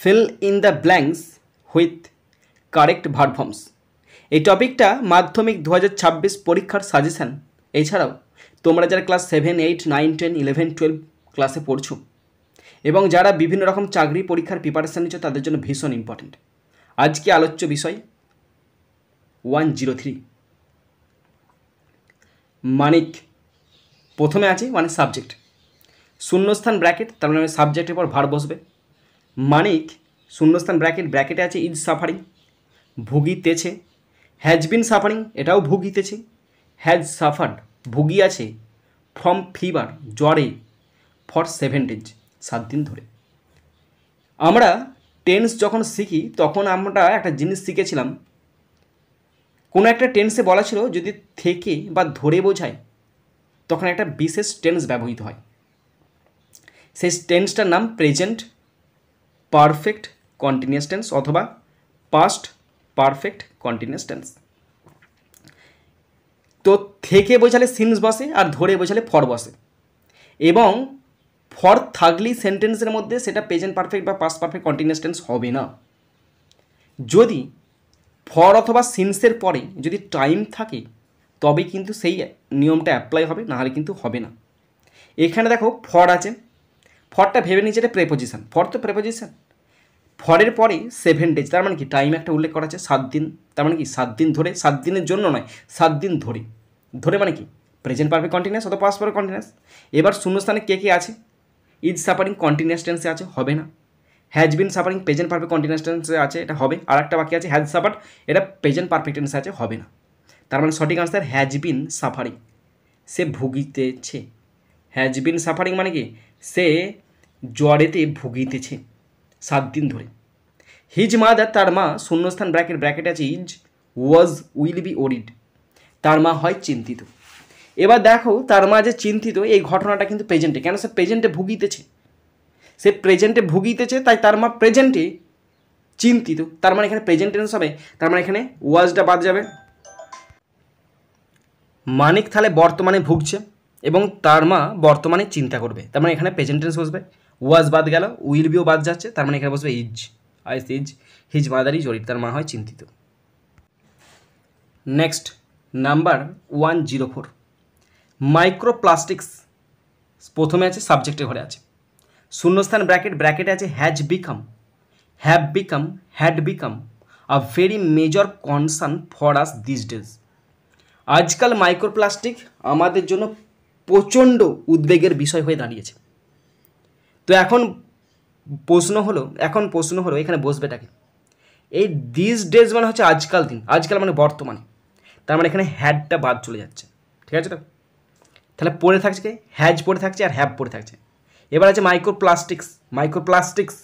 Fill in the blanks with correct verb forms. এই টপিকটা মাধ্যমিক 2026 পরীক্ষার সাজেশান। এছাড়াও তোমরা যারা ক্লাস 7, 8, 9, 10, 11, 12 ক্লাসে পড়ছো এবং যারা বিভিন্ন রকম চাকরি পরীক্ষার প্রিপারেশান নিচ্ছ তাদের জন্য ভীষণ ইম্পর্টেন্ট। আজকে আলোচ্য বিষয় 103 মানিক। প্রথমে আছে মানে সাবজেক্ট, শূন্যস্থান ব্র্যাকেট, তার মানে সাবজেক্টের পর ভার্ব বসবে। মানিক শূন্যস্থান ব্র্যাকেট, ব্র্যাকেটে আছে ইজ সাফারিং, ভুগিতেছে। হ্যাজ বিন সাফারিং, এটাও ভুগিতেছে। হ্যাজ সাফার্ড, ভুগি আছে ফ্রম ফিভার, জ্বরে, ফর 7 days, 7 দিন ধরে। আমরা টেন্স যখন শিখি তখন আমরা একটা জিনিস শিখেছিলাম, কোনো একটা টেন্সে বলা ছিল যদি থেকে বা ধরে বোঝায় তখন একটা বিশেষ টেন্স ব্যবহৃত হয়। সেই টেন্সটার নাম প্রেজেন্ট পারফেক্ট কন্টিনিউয়াস টেন্স অথবা পাস্ট পারফেক্ট কন্টিনিউয়াস টেন্স। তো থেকে বোঝালে সিন্স বসে আর ধরে বোঝালে ফর বসে, এবং ফর থাকলেই সেন্টেন্সের মধ্যে সেটা প্রেজেন্ট পারফেক্ট বা পাস্ট পারফেক্ট কন্টিনিউয়াস টেন্স হবে না। যদি ফর অথবা সিন্সের পরে যদি টাইম থাকে তবে কিন্তু সেই নিয়মটা অ্যাপ্লাই হবে, নাহলে কিন্তু হবে না। এখানে দেখো ফর আছে, ফরটা ভেবে নিচ্ছে এটা প্রেপোজিশন, ফর তো প্রেপোজিশন। ফরের পরে 7 days, তার মানে কি টাইম একটা উল্লেখ করা আছে 7 দিন, তার মানে কি 7 দিন ধরে, 7 দিনের জন্য নয়, 7 দিন ধরে। ধরে মানে কি প্রেজেন্ট পারফেক্ট কন্টিনিউয়াস অথবা পাস্ট পারফেক্ট কন্টিনিউয়াস। এবার শূন্যস্থানে কে কে আছে? ইজ সাফারিং কন্টিনিউয়াস টেন্সে আছে, হবে না। Has been suffering present perfect continuous টেন্সে আছে, এটা হবে। আর একটা বাকি আছে হ্যাজ সাফার্ড, এটা প্রেজেন্ট পারফেক্ট টেন্সে আছে, হবে না। তার মানে সঠিক আনসার হ্যাজ বিন সাফারিং, সে ভুগিতেছে। হ্যাজ বিন সাফারিং মানে কি সে জ্বরেতে ভুগিতেছে 7 দিন ধরে। হিজ মাদার, তার মা, শূন্যস্থান ব্র্যাকেট, ব্র্যাকেট আছে is, was, will be, worried, তার মা হয় চিন্তিত। এবার দেখো তার মা যে চিন্তিত, এই ঘটনাটা কিন্তু প্রেজেন্টে, কেন সে প্রেজেন্টে ভুগিতেছে, সে প্রেজেন্টে ভুগিতেছে, তাই তার মা প্রেজেন্টে চিন্তিত। তার মানে এখানে প্রেজেন্ট টেন্স হবে, তার মানে এখানে ওয়াজটা বাদ যাবে। মানিক তাহলে বর্তমানে ভুগছে এবং তার মা বর্তমানে চিন্তা করবে, তার মানে এখানে প্রেজেন্ট টেন্স বসবে। ওয়াজ বাদ গেল, উইল বিও বাদ যাচ্ছে, তার মানে এখানে বসবে is, ice is, his mother is worried, তার মা হয় চিন্তিত। Next number 104 microplastics. প্রথমে আছে সাবজেক্টের ঘরে আছে শূন্যস্থান ব্র্যাকেট, ব্র্যাকেটে আছে has become, have become, had become a very major concern for us this days. আজকাল মাইক্রোপ্লাস্টিক আমাদের জন্য প্রচণ্ড উদ্বেগের বিষয় হয়ে দাঁড়িয়েছে। তো এখন প্রশ্ন হলো এখানে বসবেটাকে, এই দিস ডেজ মানে হচ্ছে আজকাল দিন, আজকাল মানে বর্তমানে, তার মানে এখানে হ্যাডটা বাদ চলে যাচ্ছে, ঠিক আছে? তো তাহলে পড়ে থাকছে কি হ্যাজ পড়ে থাকছে আর হ্যাভ পড়ে থাকছে। এবার আছে মাইক্রোপ্লাস্টিক্স, মাইক্রোপ্লাস্টিক্স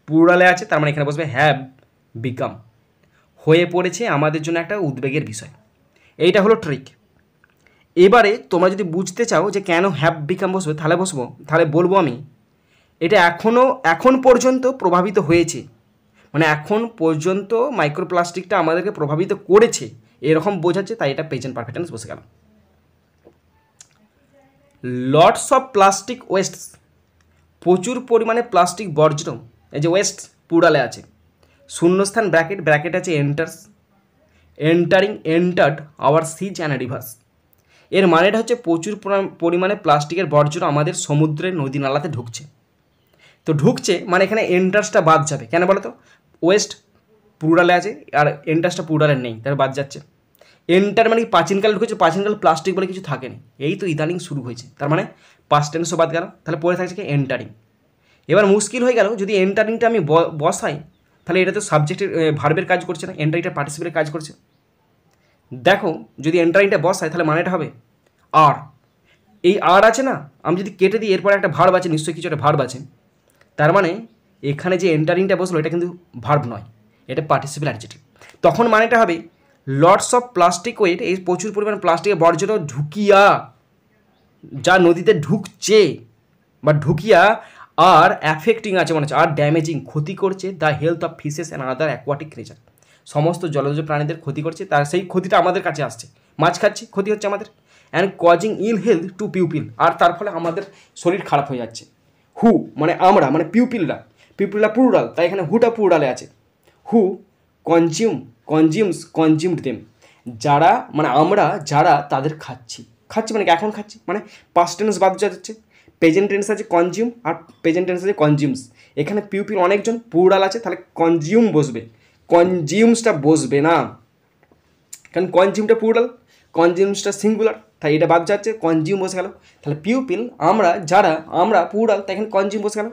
প্লুরালে আছে, তার মানে এখানে বসবে হ্যাভ বিকাম, হয়ে পড়েছে আমাদের জন্য একটা উদ্বেগের বিষয়। এইটা হলো ট্রিক। এবারে তোমরা যদি বুঝতে চাও যে কেন হ্যাভ বিকাম বসবে, তাহলে বলবো আমি এটা এখন পর্যন্ত প্রভাবিত হয়েছে, মানে এখন পর্যন্ত মাইক্রোপ্লাস্টিকটা আমাদেরকে প্রভাবিত করেছে এরকম বোঝাচ্ছে, তাই এটা প্রেজেন্ট পারফেক্ট টেন্স বসে গেল। লটস অফ প্লাস্টিক ওয়েস্টস, প্রচুর পরিমাণে প্লাস্টিক বর্জ্য, এই যে ওয়েস্ট প্লুরালে আছে, শূন্যস্থান ব্র্যাকেট, ব্র্যাকেট আছে enters, entering, entered our seas and rivers. এর মানেটা হচ্ছে প্রচুর পরিমাণে প্লাস্টিকের বর্জ্য আমাদের সমুদ্রের নদী নালাতে ঢুকছে। তো ঢুকছে মানে এখানে এন্টার্সটা বাদ যাবে, কেন বলো তো? ওয়েস্ট প্লুরালে আছে আর এন্টার্সটা প্লুরালে নেই, তার বাদ যাচ্ছে। এন্টার মানে কি প্রাচীনকালে ঢুকেছে, প্রাচীনকাল প্লাস্টিক বলে কিছু থাকেনি, এই তো ইদানিং শুরু হয়েছে, তার মানে পাস্ট টেন্সও বাদ গেল, তাহলে পড়ে থাকছে কি এন্টারিং। এবার মুশকিল হয়ে গেল, যদি এন্টারিংটা আমি বসাই তাহলে এটা তো সাবজেক্টের ভার্বের কাজ করছে না, এন্টারিংটা পার্টিসিপেটের কাজ করছে। দেখো যদি এন্টারিংটা বসাই তাহলে মানেটা হবে আর, এই আর আছে না, আমি যদি কেটে দিই এরপরে একটা ভার্ব আছে, নিশ্চয়ই কিছু একটা ভার্ব আছে, তার মানে এখানে যে এন্টারিংটা বসলো এটা কিন্তু ভার্ব নয়, এটা পার্টিসিপেল অ্যাডজেক্টিভ। তখন মানেটা হবে লটস অফ প্লাস্টিক ওয়েট, এই প্রচুর পরিমাণ প্লাস্টিকের বর্জ্য ঢুকিয়া, যা নদীতে ঢুকছে বা ঢুকিয়া, আর অ্যাফেক্টিং আছে মনে হচ্ছে, আর ড্যামেজিং, ক্ষতি করছে the health of fishes and other aquatic creature, সমস্ত জলজ প্রাণীদের ক্ষতি করছে, তার সেই ক্ষতিটা আমাদের কাছে আসছে, মাছ খাচ্ছি ক্ষতি হচ্ছে আমাদের, and causing ill health to pupil, আর তার ফলে আমাদের শরীর খারাপ হয়ে যাচ্ছে। হু মানে আমরা, মানে পিপুলটা প্লুরাল, তাই এখানে হুটা প্লুরালে আছে। হু কনজিউমড দেম, যারা মানে আমরা যারা তাদের খাচ্ছি মানে কি এখন খাচ্ছি, মানে পাস্ট টেন্স বাদ যাচ্ছে, প্রেজেন্ট টেন্স আছে কনজিউম আর প্রেজেন্ট টেন্স আছে কনজিউমস। এখানে পিউপিল অনেকজন, প্লুরাল আছে, তাহলে কনজিউম বসবে, কনজিউমসটা বসবে না, কারণ কনজিউমটা প্লুরাল, কনজিউমসটা সিঙ্গুলার, তাই এটা বাদ যাচ্ছে, কনজিউম বসে গেল। তাহলে পিউপিল আমরা যারা, আমরা প্লুরাল, তাই এখানে কনজিউম বসে গেল।